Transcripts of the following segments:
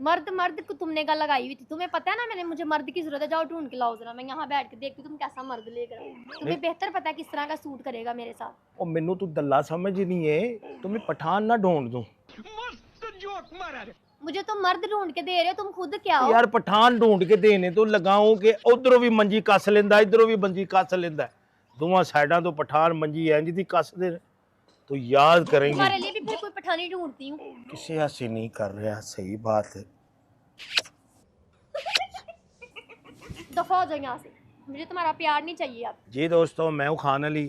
मर्द मर्द को तुमने गल लगाई हुई थी, तुम्हें पता है ना मैंने, मुझे मर्द की जरूरत है, जाओ ढूंढ के लाओ जरा, मैं यहाँ बैठ के देखती हूँ तुम कैसा मर्द लेकर आओ। तुम्हें बेहतर पता है किस तरह का सूट करेगा मेरे साथ। ओ मेनू तू दल्ला समझ ही नहीं है, तुम्हें पठान ना ढूंढ दूं। मुझे तो मर्द ढूंढ के दे रहे हो, तुम खुद क्या हो? यार पठान ढूंढ के देने तो लगाऊं कि उधरों भी मंजी कस लेंदा, इधरों भी मंजी कस लेंदा, दोवां साइडां तो पठान मंजी इंज दी कस दे तो याद करेंगे। तुम्हारे लिए भी फिर कोई पठानी ढूंढती हूँ। किसी ऐसे नहीं कर रहा, सही बात है। दफा हो जाओ यहाँ से, मुझे तुम्हारा प्यार नहीं चाहिए अब। जी दोस्तों, मैं हूं खान अली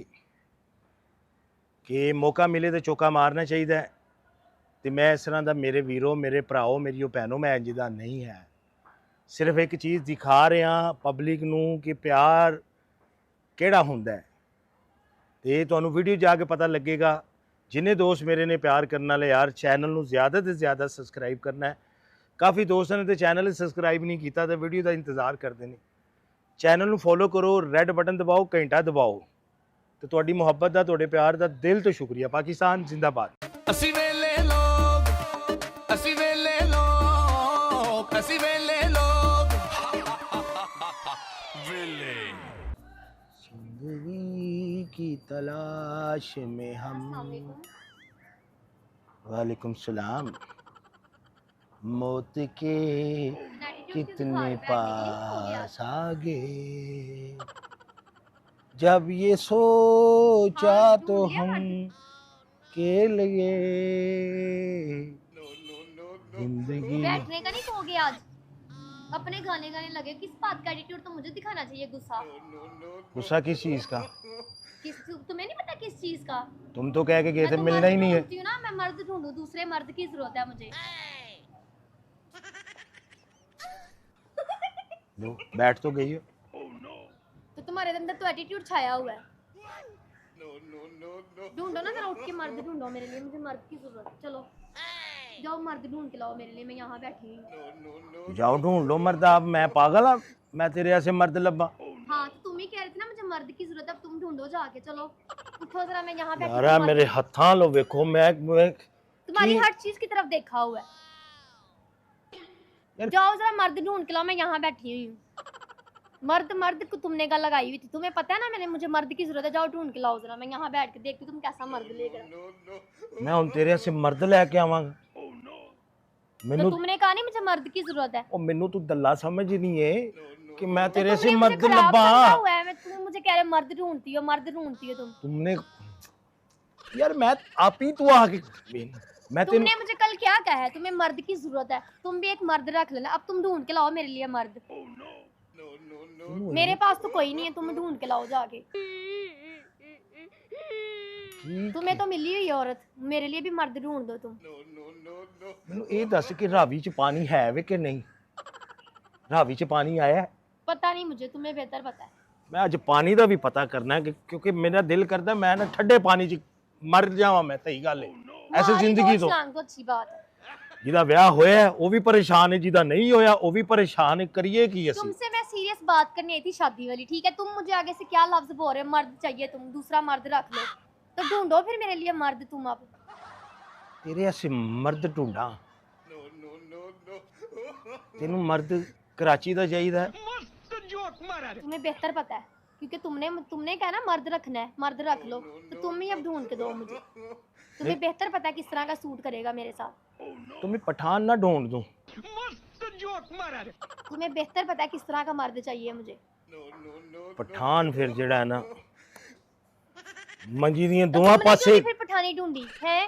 कि मौका मिले तो चौका मारना चाहिए ते मैं इस तरह का, मेरे वीरों, मेरे भराओ, मेरी भैनों, मैं इंज दा नहीं है। सिर्फ एक चीज़ दिखा रहा पब्लिक नूं कि प्यार केड़ा हुंदा है, ते तुहानूं वीडियो जाके पता लगेगा। जिन्हें दोस्त मेरे ने प्यार करने वाले यार चैनल नूं ज़्यादा तो ज़्यादा सबसक्राइब करना है। काफ़ी दोस्तों ने तो चैनल सबसक्राइब नहीं किया, तो वीडियो का इंतज़ार करते हैं। चैनल नूं फॉलो करो, रेड बटन दबाओ, घंटा दबाओ, तो तुहाडी मुहब्बत का, तुहाडे प्यार का दिल तो शुक्रिया। पाकिस्तान जिंदाबाद। असी वेले लोग, असी वेले लोग, असी वेले लोग, वेले। जिंदगी की तलाश में हम, वालेकुम सलाम, मौत के कितने पास आ गए, जब ये सोचा तो हम के लिए जिंदगी। बैठने का नहीं कहोगे आज, अपने गाने गाने लगे, किस बात का एटीट्यूड? तो मुझे दिखाना चाहिए गुस्सा। गुस्सा किस चीज का? तुम्हें नहीं पता किस चीज का? तुम तो कह के गए थे तो मिलना ही नहीं है। ना, मैं मर्द ढूंढूं, दूसरे मर्द की जरूरत है मुझे। लो बैठ तो गई हो। तो तुम्हारे अंदर तो एटीट्यूड छाया हुआ है। ढूंढो ना जरा, उठ के मर्द ढूंढो मेरे लिए, मुझे मर्द की जरूरत है। चलो जाओ मर्द ढूंढ के लाओ मेरे लिए, मैं यहाँ बैठी हूँ। जाओ ढूंढ लो मर्द। आप मैं पागल आ, मैं तेरे ऐसे मर्द लब्बा? हाँ तो तुम ही कह रहे थे ना मुझे मर्द की जरूरत है, अब तुम ढूंढो जाके। चलो उठो जरा, मैं यहाँ बैठी हूँ। यार मेरे हत्था लो, देखो मैं तुम्हारी हर चीज की तरफ देखा हुआ है। जाओ जरा मर्द ढूंढ के लाओ, मैं यहाँ बैठी हुई हूँ। मर्द मर्द को तुमने गल लगाई हुई थी, तुम्हें पता है ना मैंने, मुझे मर्द की जरूरत है, जाओ ढूंढ के लाओ जरा, मैं यहाँ बैठ के देखती हूँ तुम कैसा मर्द लेकर। मैं हुन तेरे से मर्द लेके आवांगा? तो तुमने कहा नहीं मुझे मर्द की जरूरत है। ओ मेनू तू दल्ला समझ ही नहीं है कि मैं तो तेरे से मर्द खराब लब्बा। हुआ है, मैं तुम मुझे कह रहे मर्द ढूंढती हो, मर्द ढूंढती हो तुमने। यार मैं आप ही तू आके मैं तुमने मुझे कल क्या कहा है, तुम्हें मर्द की जरूरत है, तुम भी एक मर्द रख लेना। अब तुम ढूंढ के लाओ मेरे लिए मर्द। मेरे पास तो कोई नहीं है, तुम ढूंढ के लाओ जाके। तुम्हें तो मिली हुई औरत, मेरे लिए भी मर्द ढूंढ दो तुम। मैनू ये दस कि रावी च पानी है वे कि नहीं? रावी च पानी आया है? पता नहीं मुझे, तुम्हें बेहतर पता है। मैं अज पानी का भी पता करना है क्योंकि मेरा दिल करता है मैं ना ठंडे पानी च मर जावा। मैं सही गल है, ऐसे जिंदगी तो अच्छी बात है। जिदा ब्याह होया है वो भी परेशान है, जिदा नहीं होया वो भी परेशान है। करिए की ऐसी? तुमसे मैं सीरियस बात करनी आई थी, शादी वाली, ठीक है? तुम मुझे आगे से क्या लफ्ज बोल रहे हो, मर्द चाहिए, तुम दूसरा मर्द रख लो। तो ढूंढो फिर मेरे लिए मर्द तुम। अब तेरे ऐसे मर्द ढूंढा? तेनू मर्द कराची दा चाहिदा है? तुम्हें बेहतर पता है क्योंकि तुमने कहा ना मर्द रखना है, मर्द रख लो। तो तुम ही अब ढूंढ के दो मुझे। तुम्हें बेहतर पता है किस तरह का सूट करेगा मेरे साथ। तुम्हें पठान ना ढूंढ दूं? तुम्हें बेहतर पता है किस तरह का मर्द चाहिए मुझे। पठान फिर जेड़ा है ना मंजी दियां दोवां पासे। फिर पठानी ढूंढी है?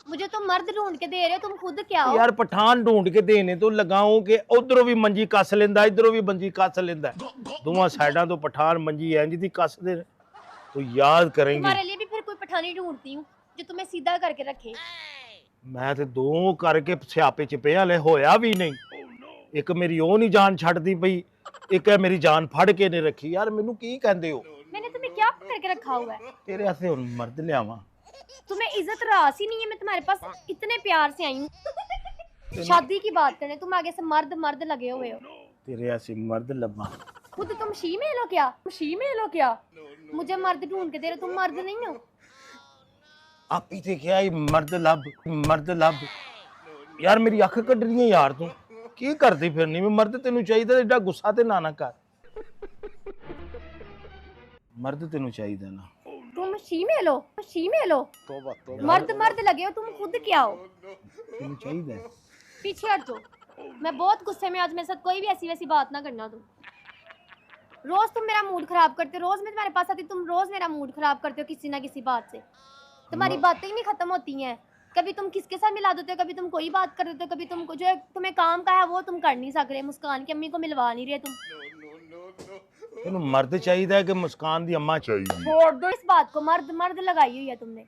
मुझे तो मर्द ढूंढ के दे रहे हो, तुम खुद क्या हो? यार पठान ढूंढ के देने तो लगाऊं कि उधरों भी मंजी कस लेंदा, इधरों भी मंजी कस लेंदा, दोवां साइडां तो पठान मंजी इंज दी कस दे तो याद करेंगे। तुम्हारे लिए भी फिर कोई पठानी ढूंढती हूँ जो तुम्हें सीधा करके रखे। मैं ते दो करके स्यापे च पे हले होया भी नहीं। एक मेरी ओ नहीं जान छड्डदी पई, एक है मेरी जान फड़ के ने रखी। यार मैनू की कहंदे हो? मैंने तुम्हें क्या करके रखा हुआ है? तेरे ऐसे हुन मर्द लियावां? तुम्हें इज्जत रास ही नहीं है। मैं तुम्हारे पास इतने प्यार से आई हूँ शादी की बात करने, तुम आगे से मर्द मर्द लगे हुए हो। तेरे ऐसे मर्द लब्बा? खुद तुम शीमेल हो क्या? शीमेल हो क्या? मुझे मर्द ढूंढ के दे रहे, तुम मर्द नहीं हो। आप ही थे क्या? मर्द लब, मर्द लब। यार मेरी अख कट रही है यार, तू की करती फिरनी? मैं मर्द तेनू चाहिए, एडा गुस्सा ते ना कर। मर्द तेनू चाहिए ना। तुम शीमेल हो, शीमेल हो। तौबा तौबा। मर्द मर्द लगे हो, तुम खुद क्या हो? तेनू चाहिए। पीछे हट जाओ। मैं बहुत गुस्से में, आज मेरे साथ कोई भी ऐसी वैसी बात ना करना तुम। रोज तुम मेरा मूड खराब करते हो, रोज मैं तुम्हारे पास आती, तुम रोज मेरा मूड खराब करते हो किसी ना किसी बात से। तुम्हारी बातें ही नहीं खत्म होती हैं। कभी तुम किसके साथ मिला देते हो, कभी तुम कोई बात कर देते हो, कभी तुम जो तुम्हें काम का है वो तुम कर नहीं सक रहे। मुस्कान की अम्मी को मिलवा नहीं रहे तुम। तेनू मर्द चाहिए कि मुस्कान दी अम्मा चाहिए? छोड़ दो इस बात को, मर्द मर्द लगाई हुई है तुमने।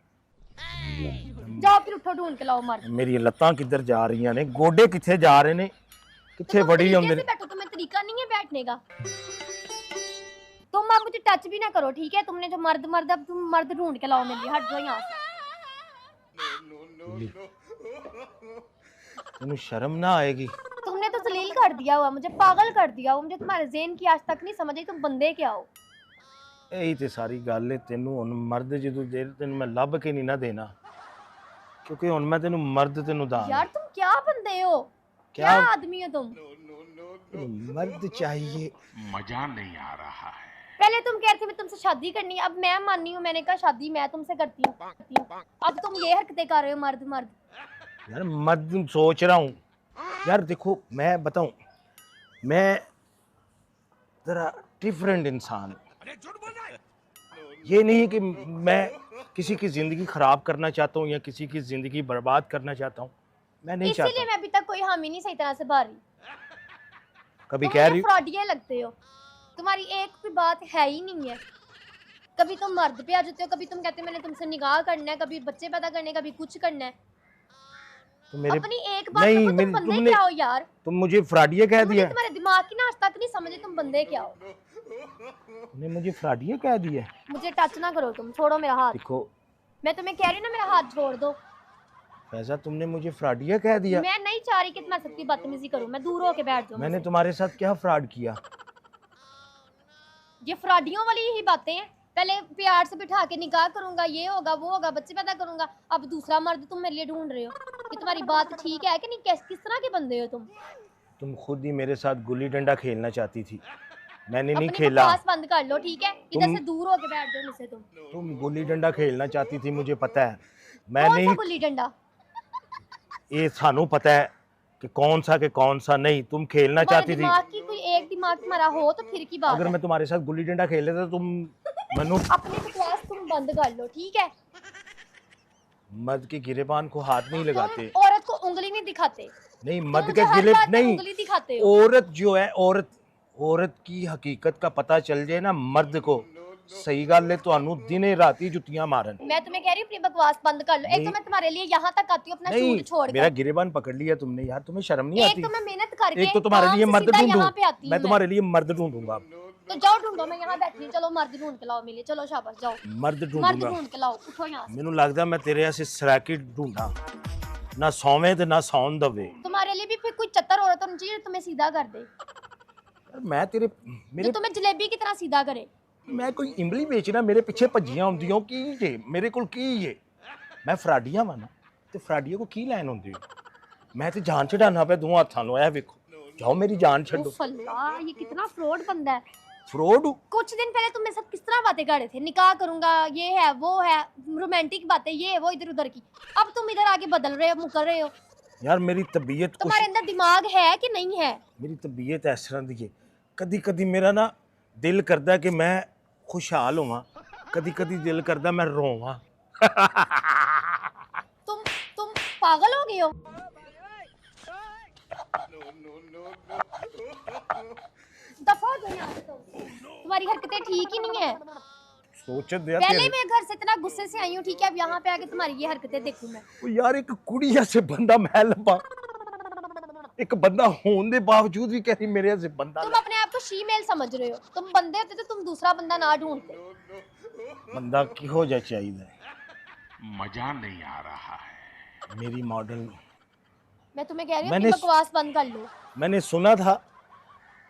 जाओ फिर उठो, ढूंढ के लाओ मर्द। मेरी लत्तां किधर जा रही ने, गोडे किथे जा रहे ने, किथे बड़ी हो मेरे? बैठो, तुम्हें तरीका नहीं है बैठने का। तुम अब मुझे टच भी ना करो, ठीक है? तुमने जो मर्द मर्द, अब तुम मर्द ढूंढ के लाओ मेरे लिए। हट जाओ यहाँ से। तेनू शर्म ना आएगी? तुमने तो जलील कर दिया हुआ, मुझे पागल कर दिया हुआ। मुझे तुम्हारे ज़हन की आज तक नहीं समझ आई, तुम बंदे क्या हो? यही ते सारी गल है। तेनू हुण मर्द जदों दे तेनू मैं लभ के नहीं ना देना, क्योंकि हुण मैं तेनू मर्द तेनू दा। यार तुम क्या बंदे हो, क्या आदमी हो तुम? मर्द चाहिए। मजा नहीं आ रहा है। पहले तुम कह रहे थे मैं तुमसे शादी करनी है, अब मैं मानी हूँ, मैंने कहा शादी मैं तुमसे करती हूँ। अब तुम ये हरकतें कर रहे हो, मर्द मर्द। यार मर्द सोच रहा हूँ यार, देखो मैं बताऊं, मैं जरा डिफरेंट इंसान हूं। ये नहीं कि मैं किसी की जिंदगी खराब करना चाहता हूँ या किसी की जिंदगी बर्बाद करना चाहता हूँ, मैं नहीं चाहता। इसीलिए मैं अभी तक कोई हामी नहीं सही तरह से भर रही। कभी कह रही फ्रॉडिये लगते हो, तुम्हारी एक भी बात है ही नहीं है। कभी तुम मर्द पे आ जाते हो, कभी तुम कहते हो मैंने तुमसे निकाह करना है, कभी बच्चे पैदा करने, कभी कुछ करना है। तो मेरे अपनी एक बात नहीं, तुम बंदे तुमने क्या हो यार? तुम मुझे फ्रॉडिये कह दिया। तुम्हारे दिमाग की ना आज तक नहीं समझे तुम बंदे क्या हो। तुमने मुझे फ्रॉडिये कह दिया। मुझे टच ना करो तुम, छोड़ो मेरा हाथ। देखो मैं तुम्हें कह रही हूँ ना, मेरा हाथ छोड़ दो। फैजा तुमने मुझे फ्रॉडिये कह दिया। मैं नहीं चाह रही कि तुम्हारे साथ बदतमीजी करूं, मैं दूर होके बैठ जाऊं। मैंने तुम्हारे साथ क्या फ्रॉड किया? ये फ्रॉडियों वाली ही बातें हैं। पहले प्यार से बिठा के निकाह करूंगा, ये होगा वो होगा, बच्चे पैदा करूंगा। अब दूसरा मर्द तुम मेरे लिए ढूंढ रहे हो। कि तुम्हारी बात ठीक है कि नहीं? किस तरह के बंदे हो तुम? तुम खुद ही मेरे साथ गुल्ली डंडा खेलना चाहती थी, मैंने नहीं अपनी खेला। बकवास बंद कर लो, ठीक है? इधर से दूर होके बैठ जाओ मुझसे। तुम गुल्ली डंडा खेलना चाहती थी, मुझे पता है। मैं कौन सा नहीं, गुल्ली डंडा? ये सानू पता है कि कौन सा के कौन सा नहीं। तुम खेलना चाहती थी। दिमाग की कोई एक दिमाग तुम्हारा हो तो फिर की बात अगर है। मैं तुम्हारे साथ गुल्ली डंडा खेल लेता तो तुम मनु अपनी बकवास तुम बंद कर लो, ठीक है? मर्द के गिरेबान को हाथ नहीं लगाते। तुम औरत को उंगली नहीं दिखाते। नहीं, तुम मर्द जो के हर गिले बात पे नहीं, उंगली दिखाते हो। औरत जो है, औरत की हकीकत का पता चल जाए ना मर्द को, सही गल है, ਤੁਹਾਨੂੰ दिने राती जुतियां मारन। मैं तुम्हें कह रही हूँ अपनी बकवास बंद कर लो। एक तो मैं तुम्हारे लिए यहाँ तक आती हूँ अपना शूट छोड़ मेरा कर। गिरेबान पकड़ लिया तुमने यार, तुम्हें शर्म नहीं एक आती? तो मैं मेहनत करके एक तो तुम्हारे काम लिए से मर्द सीधा ढूंढूं, यहाँ पे आती हूँ मैं तुम्हारे लिए मर्द ढूंढूंगा। तो जाओ ढूंढो, मैं यहाँ बैठी हूँ। चलो मर्द ढूंढ के लाओ मिले, चलो शाबाश जाओ। मर्द मर्द ढूंढूंगा। ढूंढ के लाओ, उठो यहाँ से। ਮੈਨੂੰ ਲੱਗਦਾ ਮੈਂ ਤੇਰੇ ਐਸੇ ਸਰਾਕੀ ਢੂੰਡਾਂ, ਨਾ ਸੌਵੇਂ ਤੇ ਨਾ ਸੌਣ ਦਵੇ। तुम्हारे लिए भी फिर कोई चत्तर औरत होनी चाहिए जो तुम्हें सीधा कर दे, ਮੈਂ ਤੇਰੇ जो ਮੇਰੇ तुम्हें जलेबी की तरह सीधा करे। ਮੈਂ ਕੋਈ ਇਮਲੀ ਵੇਚਣਾ, ਮੇਰੇ ਪਿੱਛੇ ਭੱਜੀਆਂ ਹੁੰਦੀਆਂ ਕੀ ਜੇ ਮੇਰੇ ਕੋਲ ਕੀ ਜੇ? ਮੈਂ ਫਰਾਡੀਆਂ ਵਾਂ ਨਾ, ਤੇ ਫਰਾਡੀਆਂ ਕੋ ਕੀ ਲੈਣ ਹੁੰਦੀ? ਮੈਂ ਤੇ ਜਾਨ ਛਡਾਣਾ ਪਿਆ ਦੋਹਾਂ ਹੱਥਾਂ ਨੂੰ। ਇਹ ਵੇਖੋ, ਜਾਓ मेरी जान छड्डो। उफ अल्लाह, ये कितना फ्रॉड बंदा है। फ्रॉड? कुछ दिन पहले तुम मेरे साथ किस तरह बातें कर रहे थे, निकाह करूंगा, ये है वो है, रोमांटिक बातें, ये वो इधर उधर की। अब तुम इधर आके बदल रहे हो, मुकर रहे हो। यार मेरी तबीयत कुछ, तुम्हारे अंदर दिमाग है कि नहीं है? मेरी तबीयत इस तरह दी है, कदी कदी मेरा ना दिल करदा कि मैं खुशहाल होवां, कदी कदी दिल करदा मैं रोवां। तुम पागल हो गए हो? दफा हो जाओ यहाँ से तुम। तुम्हारी हरकतें ठीक ही नहीं है। सोच दिया पहले मैं घर से इतना गुस्से से आई हूँ, ठीक है? अब यहाँ पे आके तुम्हारी ये हरकतें देखूं मैं। ओ यार एक कुड़ी ऐसे बंदा मैं लभा, एक बंदा होने के बावजूद भी कह रही मेरे ऐसे बंदा। तुम अपने आप को शीमेल समझ रहे हो। तुम बंदे होते तो तुम दूसरा बंदा ना ढूंढते। बंदा किहो जा चाहिए? मजा नहीं आ रहा है। मेरी मॉडल, मैं तुम्हें कह रही हूँ मैंने अपनी बकवास बंद कर लो। मैंने सुना था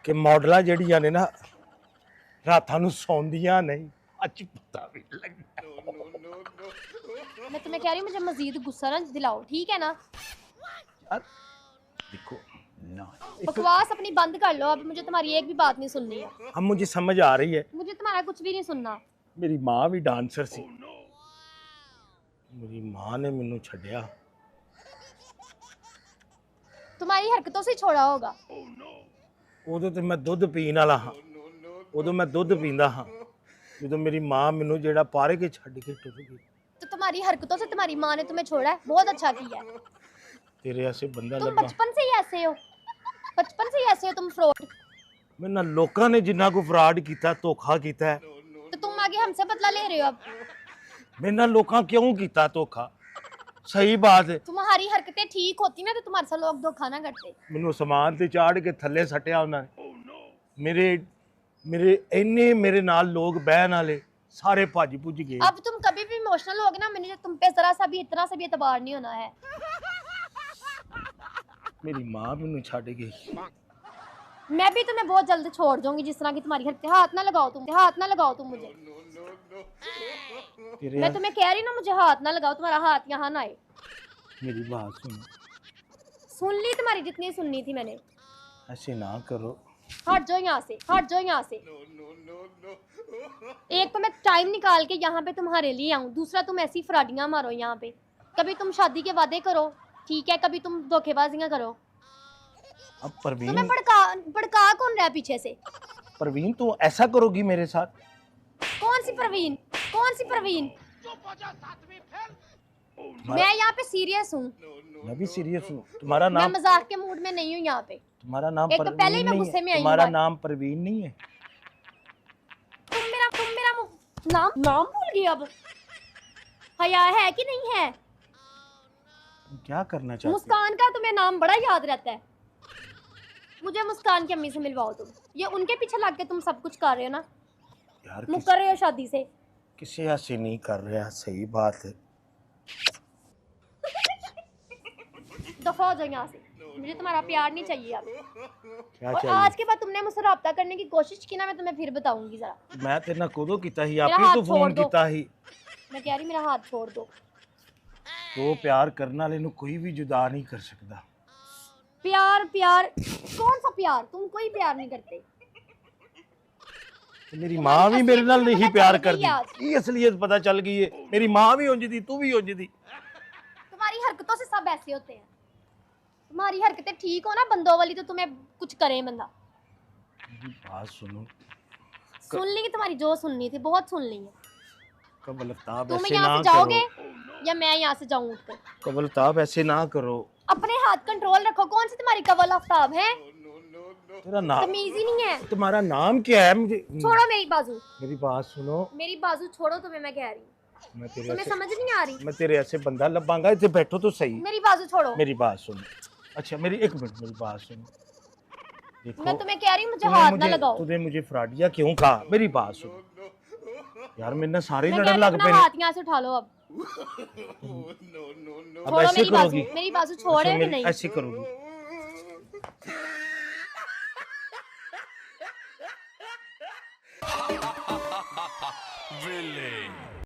कि मॉडल जड़ियां ने ना रातां नूं सौंदियां नहीं, अज पता भी लगा। मैं तुम्हें कह रही हूँ मुझे मजीद गुस्सा ना दिलाओ, ठीक है ना? देखो ना, बकवास अपनी बंद कर लो, अब मुझे तुम्हारी एक भी बात नहीं सुननी है। अब मुझे समझ आ रही है, मुझे तुम्हारा कुछ भी नहीं सुनना। मेरी माँ भी डांसर सी, मेरी माँ ने मैनू छड्या। तुम्हारी हरकतों से छोड़ा होगा। उदों तो मैं दुध पीन वाला हाँ, उदों मैं दुध पींदा हाँ, जो मेरी माँ मैनू जेड़ा पारे के छड्ड के टुर गई। तो तुम्हारी हरकतों से तुम्हारी माँ ने तुम्हें छोड़ा है, बहुत अच्छा किया है। तेरे ऐसे बंदा तुम लगा, बचपन से ही ऐसे हो, बचपन से ही ऐसे हो तुम फ्रॉड। मेरे नाल लोकां ने जिन्ना को फ्रॉड कीता, धोखा कीता है, तो तुम आगे हमसे बदला ले रहे हो अब। मेरे नाल लोकां क्यों कीता धोखा? सही बात है, तुम्हारी हरकतें ठीक होती ना तो तुम्हारे साथ लोग धोखा ना करते। मैनू समान ते चाड़ के थल्ले सट्टिया उन्होंने। मेरे मेरे इन्ने मेरे नाल लोग बहन वाले सारे भज भुज गए। अब तुम कभी भी इमोशनल होगे ना, मुझे तुम पे जरा सा भी इतना सा भी एतबार नहीं होना है। मेरी माँ मैनू छड्ड गई। मैं भी तुम्हें बहुत जल्द छोड़ दूंगी, जिस तरह की तुम्हारी हरकतें। हाथ ना लगाओ तुम, हाथ ना लगाओ तुम मुझे। मैं तुम्हें कह रही ना, मुझे हाथ ना लगाओ, तुम्हारा हाथ यहाँ ना आए। मेरी बात सुनो, सुन ली तुम्हारी जितनी सुननी थी मैंने। ऐसे ना करो। हट जाओ यहाँ से, हट जाओ यहाँ से। एक तो मैं टाइम निकाल के यहाँ पे तुम्हारे लिए आऊँ, दूसरा तुम ऐसी फ्राडियाँ मारो यहाँ पे। कभी तुम शादी के वादे करो, ठीक है, कभी तुम धोखेबाजियाँ करो। अब परवीन, तुम्हें भड़का कौन रहा है पीछे से? परवीन तू ऐसा करोगी मेरे साथ? कौन सी प्रवीण, कौन सी प्रवीण? मैं यहाँ पे सीरियस हूँ। मैं भी सीरियस हूँ। तुम्हारा मैं नाम, मजाक के मूड में नहीं हूँ यहाँ पे। तुम्हारा नाम एक तो पहले ही परवीन मैं नहीं गुस्से है? में आई हूँ। तुम्हारा नाम परवीन नहीं है? तुम मेरा नाम नाम भूल गई अब। हया है कि नहीं है? तुम क्या करना चाहती हो? मुस्कान का तुम्हें नाम बड़ा याद रहता है। मुझे मुस्कान की अम्मी से मिलवाओ तुम। ये उनके पीछे लग के तुम सब कुछ कर रहे हो ना, यार मुकर रहे हो शादी से। किसी ऐसे नहीं कर रहा, सही बात है। दफा हो जाओ यहाँ से, मुझे तुम्हारा प्यार नहीं चाहिए अब। क्या और चाहिए? आज के बाद तुमने मुझसे राब्ता करने की कोशिश की ना, मैं तुम्हें फिर बताऊंगी जरा। मैं तेरे नाल कदों कीता ही? मेरा आपे हाथ तो छोड़ फोन दो। कीता ही। मैं कह रही मेरा हाथ छोड़ दो। तो प्यार करने वाले नू कोई भी जुदा नहीं कर सकता। प्यार प्यार कौन सा प्यार? तुम कोई प्यार नहीं करते। मेरी माँ भी मेरे नाल नहीं असलियत प्यार पता चल गई आज। करती। ये असलियत पता चल गई है। मेरी माँ भी उंज दी, तू भी उंज दी। तुम्हारी हरकतों से सब ऐसे होते हैं। तुम्हारी हरकतें ठीक हो ना बंदों वाली, तो तुम्हें कुछ करे बंदा। मेरी बात सुनो, सुन ली कि तुम्हारी जो सुननी थी बहुत सुन ली है। कबलताब तुम ऐसे यहाँ ना से जाओगे करो। या मैं यहाँ से जाऊँ उठकर? कबलताब ऐसे ना करो। अपने हाथ कंट्रोल रखो। कौन सी तुम्हारी कवल आफ्ताब है? तेरा नाम, तमीज ही नहीं है। तुम्हारा नाम क्या है? मुझे छोड़ो मेरी बाजू, मेरी बात सुनो, मेरी बाजू छोड़ो। तुम्हें मैं कह रही हूँ, मैं तेरे तुम्हें ऐसे, समझ नहीं आ रही। मैं तेरे ऐसे बंदा लबांगा। इतने बैठो तो सही। मेरी बाजू छोड़ो। मेरी बात सुनो। अच्छा मेरी एक मिनट, मेरी बात सुनो। देखो मैं तुम्हें कह रही हूँ, मुझे तूने हाथ ना लगाओ। तूने मुझे फ्राडिया क्यों कहा? मेरी बात सुनो यार, मेरे ना सारे मैं कह लड़न रही हूँ, लग अपना पे। हाथ यहाँ से उठा लो अब। अब छोड़ो ऐसे मेरी बाजू, करोगी? मेरी बाजू छोड़े अच्छा, कि नहीं? ऐसे करोगी? Villain.